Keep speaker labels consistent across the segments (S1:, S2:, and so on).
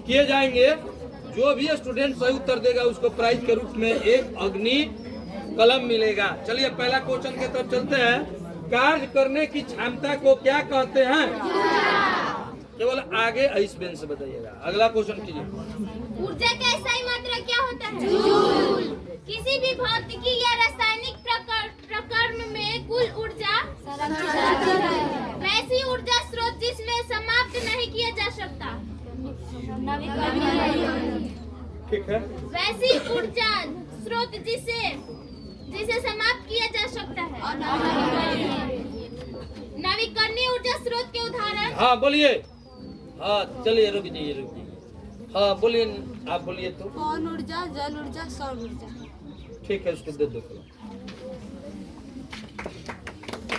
S1: किए जाएंगे। जो भी स्टूडेंट सही उत्तर देगा उसको प्राइज के रूप में एक अग्नि कलम मिलेगा। चलिए पहला क्वेश्चन की तरफ चलते हैं। कार्य करने की क्षमता को क्या कहते हैं? केवल आगे इस बेंच से बताइएगा। अगला क्वेश्चन कीजिए।
S2: ऊर्जा का SI मात्रा क्या होता है? जूल। किसी भी भौतिकी या रासायनिक प्रकरण में कुल ऊर्जा वैसी ऊर्जा स्रोत जिसमें समाप्त नहीं किया जा सकता।
S1: ठीक है।
S2: वैसी ऊर्जा स्रोत जिसे समाप्त किया जा सकता है। नवीकरणीय ऊर्जा स्रोत के उदाहरण।
S1: हाँ बोलिए। हाँ चलिए रुक जाइए। हाँ बोलिए, आप बोलिए तो।
S3: पवन ऊर्जा, जल ऊर्जा, सौर ऊर्जा।
S1: ठीक है, उसको दे दो।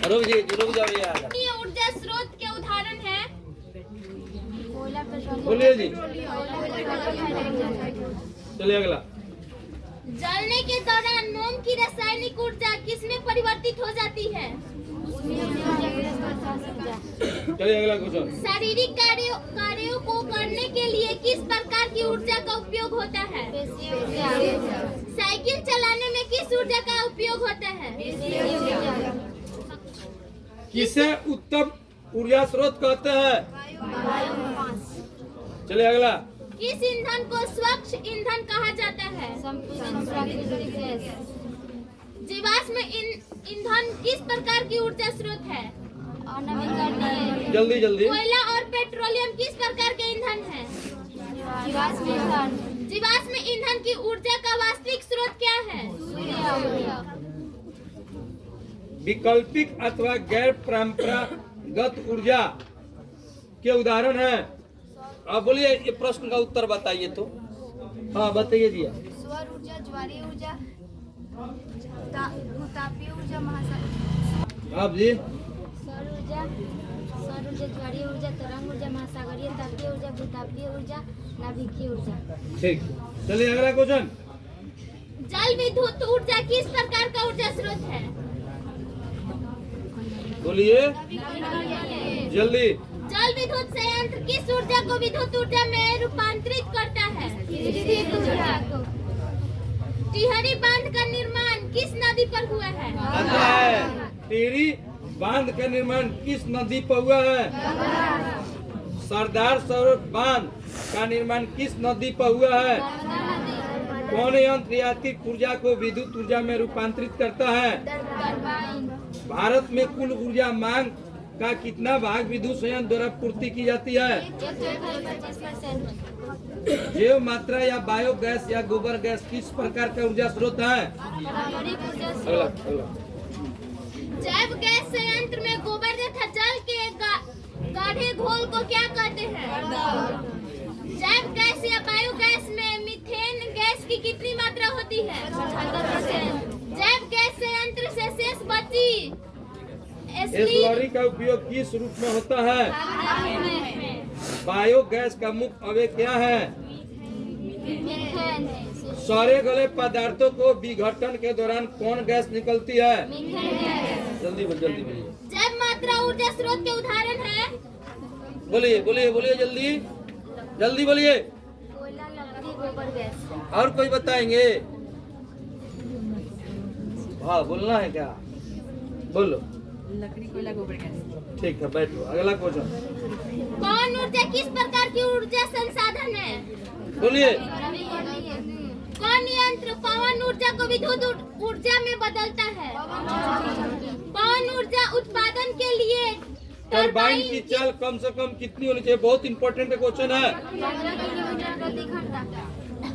S1: रुक जाओ यार।
S2: ऊर्जा स्रोत के उदाहरण है।
S1: बोलिए जी। चलिए अगला।
S2: जलने के दौरान मोम की रासायनिक ऊर्जा किसमें परिवर्तित हो जाती है?
S1: चलिए अगला क्वेश्चन।
S2: शारीरिक कार्यों को करने के लिए किस प्रकार की ऊर्जा का उपयोग होता है? साइकिल चलाने में किस ऊर्जा का उपयोग होता है?
S1: किसे उत्तम ऊर्जा स्रोत कहते हैं? चलिए अगला।
S2: किस ईंधन को स्वच्छ ईंधन कहा जाता है? जीवाश्म ईंधन किस प्रकार की ऊर्जा स्रोत है?
S1: जल्दी जल्दी।
S2: कोयला और पेट्रोलियम किस प्रकार के ईंधन है? जीवाश्म ईंधन की ऊर्जा का वास्तविक स्रोत क्या है?
S1: वैकल्पिक अथवा गैर परंपरागत ऊर्जा के उदाहरण है। आप बोलिए, ये प्रश्न का उत्तर बताइए तो। हाँ बताइए जी।
S3: सौर ऊर्जा, ज्वारीय ऊर्जा, तापीय ऊर्जा, महासागरीय।
S1: आप जी।
S3: सौर ऊर्जा, ज्वारीय ऊर्जा, तरंग ऊर्जा, महासागरीय, तापीय ऊर्जा, भूतापीय ऊर्जा, नाभिकीय ऊर्जा।
S1: ठीक, चलिए अगला क्वेश्चन।
S2: जल विद्युत ऊर्जा किस प्रकार का ऊर्जा स्रोत है?
S1: बोलिए जल्दी।
S2: जल विद्युत संयंत्र किस ऊर्जा को विद्युत ऊर्जा में रूपांतरित करता है? टिहरी बांध का निर्माण किस नदी पर हुआ है?
S1: आता है। टिहरी बांध का निर्माण किस नदी पर हुआ है? सरदार सरोवर बांध का निर्माण किस नदी पर हुआ है? कौन यंत्र यांत्रिक ऊर्जा को विद्युत ऊर्जा में रूपांतरित करता है? भारत में कुल ऊर्जा मांग का कितना भाग विद्युत संयंत्र द्वारा पूर्ति की जाती है? जैव मात्रा या बायोगैस या गोबर गैस किस प्रकार का ऊर्जा स्रोत है? अगला।
S2: जैव गैस संयंत्र में गोबर तथा जल के गाढ़े घोल को क्या कहते हैं? जैव गैस या बायोगैस में मीथेन गैस की कितनी मात्रा होती है? जैव गैस संयंत्र से शेष बची
S1: स्लरी का उपयोग किस रूप में होता है? बायोगैस का मुख्य अवयव क्या है? सड़े गले पदार्थों को विघटन के दौरान कौन गैस निकलती है? जल्दी बोलिए।
S2: जैव मात्रा ऊर्जा स्रोत के उदाहरण है।
S1: बोलिए जल्दी बोलिए।
S3: कोयला, लकड़ी, गोबर गैस।
S1: और कोई बताएंगे? हाँ बोलना है क्या? बोलो।
S4: लकड़ी, कोयला, गोबर गैस।
S1: ठीक है, बैठो। अगला क्वेश्चन।
S2: पवन ऊर्जा किस प्रकार की ऊर्जा संसाधन है?
S1: बोलिए।
S2: कौन यंत्र पवन ऊर्जा को विद्युत ऊर्जा में बदलता है? पवन ऊर्जा उत्पादन के लिए
S1: टरबाइन की चाल कम से कम कितनी होनी चाहिए? बहुत इंपॉर्टेंट क्वेश्चन है।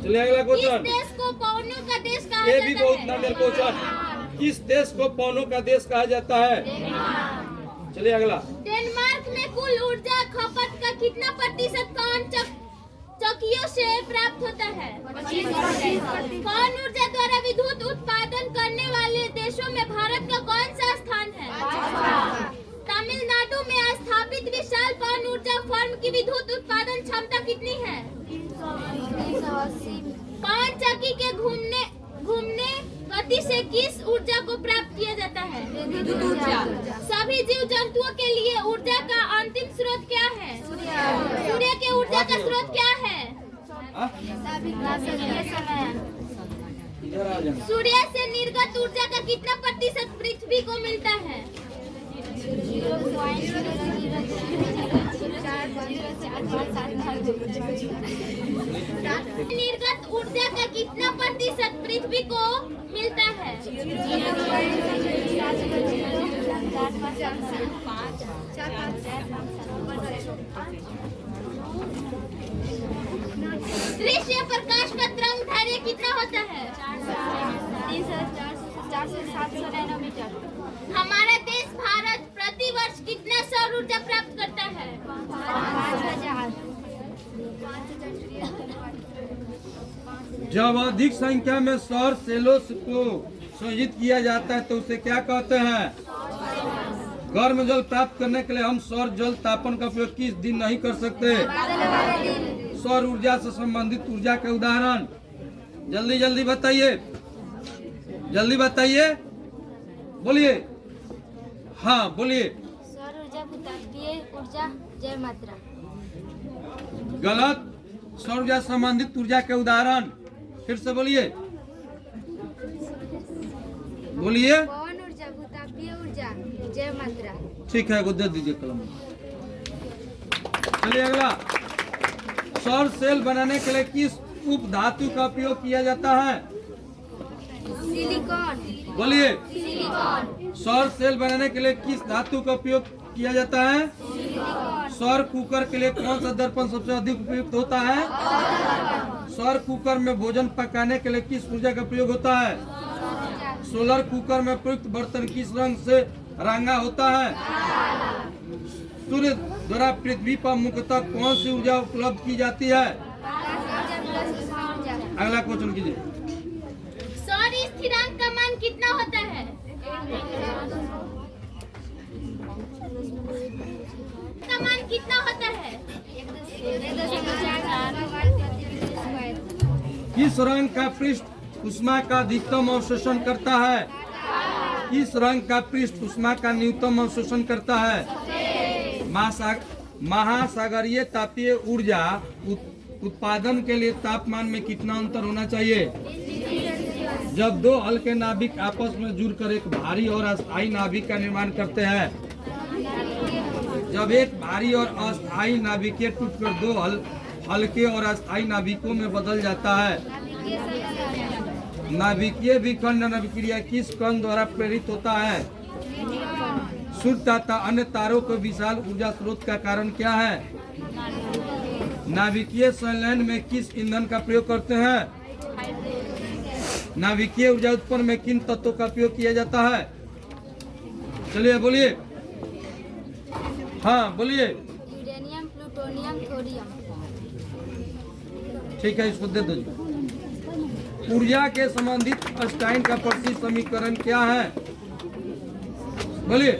S1: चलिए अगला
S2: किस
S1: क्वेश्चन।
S2: देश को पवनों का देश कहा
S1: ये
S2: जाता
S1: भी बहुत
S2: है?
S1: नामियल क्वेश्चन। किस देश को पवनों का देश कहा जाता है? चलिए अगला।
S2: डेनमार्क में कुल ऊर्जा खपत का कितना प्रतिशत पवन चक्कियों से प्राप्त होता है? 25%। पवन ऊर्जा द्वारा विद्युत उत्पादन करने वाले देशों में भारत का कौन सा स्थान है? तमिलनाडु में स्थापित विशाल पवन ऊर्जा फर्म की विद्युत उत्पादन क्षमता कितनी है?
S3: 380।
S2: पवन चक्की के घूमने गति से किस ऊर्जा को प्राप्त किया जाता है?
S4: विद्युत ऊर्जा।
S2: सभी जीव जंतुओं के लिए ऊर्जा का अंतिम स्रोत क्या है? सूर्य के ऊर्जा का स्रोत क्या है?
S1: इधर आ जाना।
S2: सूर्य से निर्गत ऊर्जा का कितना प्रतिशत पृथ्वी को मिलता है? निर्गत ऊर्जा का कितना प्रतिशत पृथ्वी को मिलता है? दृश्य प्रकाश का तरंगदैर्घ्य कितना होता है?
S3: 400 नैनोमीटर।
S2: हमारा देश भारत प्रति वर्ष कितना सौर ऊर्जा प्राप्त करता है?
S3: 5000।
S1: जब अधिक संख्या में सौर सेलों को संयोजित किया जाता है तो उसे क्या कहते हैं? गर्म जल प्राप्त करने के लिए हम सौर जल तापन का उपयोग किस दिन नहीं कर सकते? सौर ऊर्जा से संबंधित ऊर्जा के उदाहरण जल्दी जल्दी बताइए, जल्दी बताइए, बोलिए। हाँ बोलिए।
S3: सौर ऊर्जा, भूतात्वीय ऊर्जा, जैव मात्रा।
S1: गलत। सौर ऊर्जा संबंधित ऊर्जा के उदाहरण फिर से बोलिए, बोलिए।
S3: पवन ऊर्जा, भूतात्वीय ऊर्जा, जैव मात्रा।
S1: ठीक है, दे दीजिए कलम। चलिए अगला। सौर सेल बनाने के लिए किस उप धातु का उपयोग किया जाता है?
S3: सिलिकॉन।
S1: बोलिए।
S3: सिलिकॉन।
S1: सौर सेल बनाने के लिए किस धातु का उपयोग किया जाता है? सौर कुकर के लिए कौन सा दर्पण सबसे अधिक उपयुक्त होता है? सौर कुकर में भोजन पकाने के लिए किस ऊर्जा का प्रयोग होता है? सोलर कुकर में प्रयुक्त बर्तन किस रंग से रंगा होता है? सूर्य द्वारा पृथ्वी पर मुख्यतः कौन सी ऊर्जा उपलब्ध की जाती है? अगला क्वेश्चन कीजिए।
S2: सौर स्थिरांक का मान कितना होता है? का मान कितना होता है?
S1: किस रंग का पृष्ठ ऊष्मा का अधिकतम अवशोषण करता है? किस रंग का पृष्ठ ऊष्मा का न्यूनतम अवशोषण करता है? महासागरीय तापीय ऊर्जा उत्पादन के लिए तापमान में कितना अंतर होना चाहिए? जब दो हल्के नाभिक आपस में जुड़कर एक भारी और अस्थायी नाभिक का निर्माण करते हैं। जब एक भारी और अस्थायी नाभिकीय टूटकर दो हल्के और अस्थायी नाभिकों में बदल जाता है। नाभिकीय विखंडन अभिक्रिया किस कण द्वारा प्रेरित होता है? सूर्य तथा अन्य तारों के विशाल ऊर्जा स्रोत का कारण क्या है? नाभिकीय संलयन में किस ईंधन का प्रयोग करते हैं? नाभिकीय ऊर्जा उत्पन्न में किन तत्वों का उपयोग किया जाता है? चलिए बोलिए। हाँ बोलिए।
S3: Uranium, plutonium, thorium.
S1: ठीक है, इसको दे दीजिए। ऊर्जा के संबंधित आइंस्टाइन का प्रसिद्ध समीकरण क्या है? बोलिए।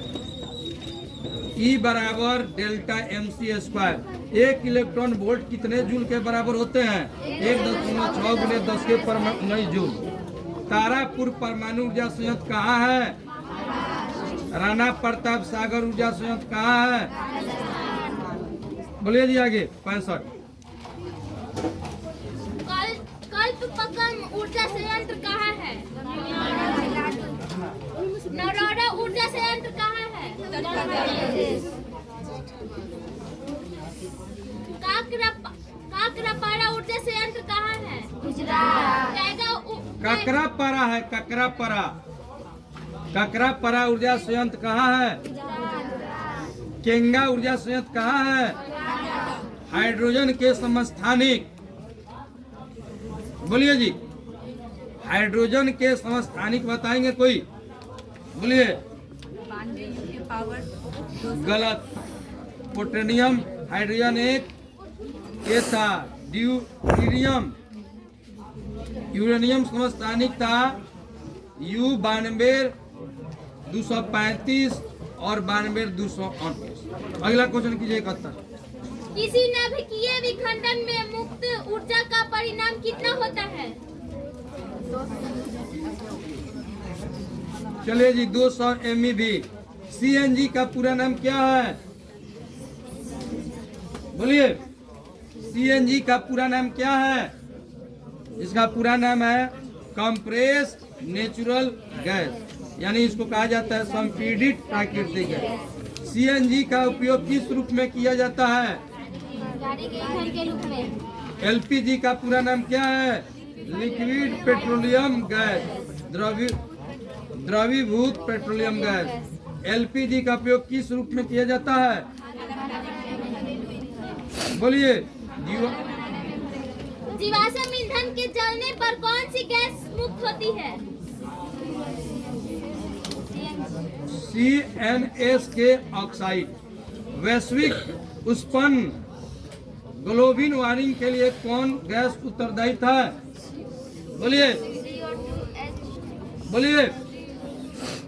S1: E बराबर डेल्टा mc²। एक इलेक्ट्रॉन वोल्ट कितने जूल के बराबर होते हैं? 1.6 गुने 10 के 19 जूल। तारापुर परमाणु ऊर्जा संयंत्र कहाँ है? राणा प्रताप सागर ऊर्जा संयंत्र कहाँ है? बोलिए जी आगे। 65।
S2: कल्पक्कम ऊर्जा संयंत्र कहाँ है? नरोडा ऊर्जा संयंत्र कहाँ है? काकरापारा ऊर्जा संयंत्र कहाँ है?
S1: काकरापारा है, काकरापारा। काकरापारा ऊर्जा संयंत्र कहाँ है? केंगा ऊर्जा संयंत्र कहाँ है? हाइड्रोजन के समस्थानिक, बोलिए जी। हाइड्रोजन के समस्थानिक बताएंगे कोई? बोलिए। गलत। पोटेनियम, हाइड्रोजन एक ये था। ड्यूटेरियम, यूरेनियम समस्थानिक था U92 235 और 92 238। अगला क्वेश्चन कीजिए 71।
S2: किसी नाभिकीय विखंडन में मुक्त ऊर्जा का परिमाण कितना होता है?
S1: चलिए जी 200 MeV। CNG का पूरा नाम क्या है? बोलिए। सीएनजी का पूरा नाम क्या है? इसका पूरा नाम है कंप्रेस्ड नेचुरल गैस, यानी इसको कहा जाता है संपीड़ित प्राकृतिक गैस। सीएनजी का उपयोग किस रूप में किया जाता है?
S3: गाड़ी के ईंधन के रूप में।
S1: एलपीजी का पूरा नाम क्या है? लिक्विड पेट्रोलियम गैस, द्रवीभूत पेट्रोलियम गैस। एलपीजी का उपयोग किस रूप में किया जाता है? बोलिए।
S2: जीवाश्म ईंधन के जलने पर कौन सी गैस मुक्त होती है?
S1: CNS के ऑक्साइड। वैश्विक उष्णन ग्लोबल वार्मिंग के लिए कौन गैस उत्तरदायी था? बोलिए बोलिए।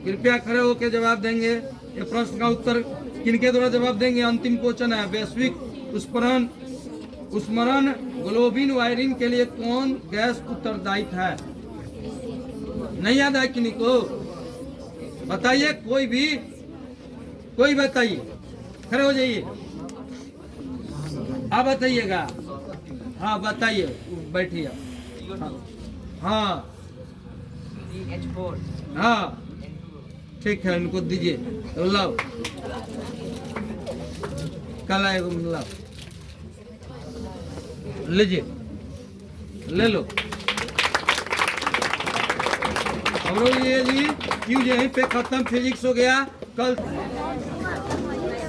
S1: कृपया खड़े होकर जवाब देंगे। ये प्रश्न का उत्तर किनके द्वारा जवाब देंगे? अंतिम क्वेश्चन है। वैश्विक उष्णन ग्लोबल वार्मिंग के लिए कौन गैस उत्तरदायी है? नहीं याद है किन्हीं को? बताइए, कोई बताइए, खड़े हो जाइए। आप बताइएगा। हाँ बताइए, बैठिए। हाँ हाँ ठीक है, इनको दीजिए। लाओ, कल आएगा, लाओ, लीजिए, ले लो। हम लोग ये जी क्यों यहीं पे खत्म, फिजिक्स हो गया। कल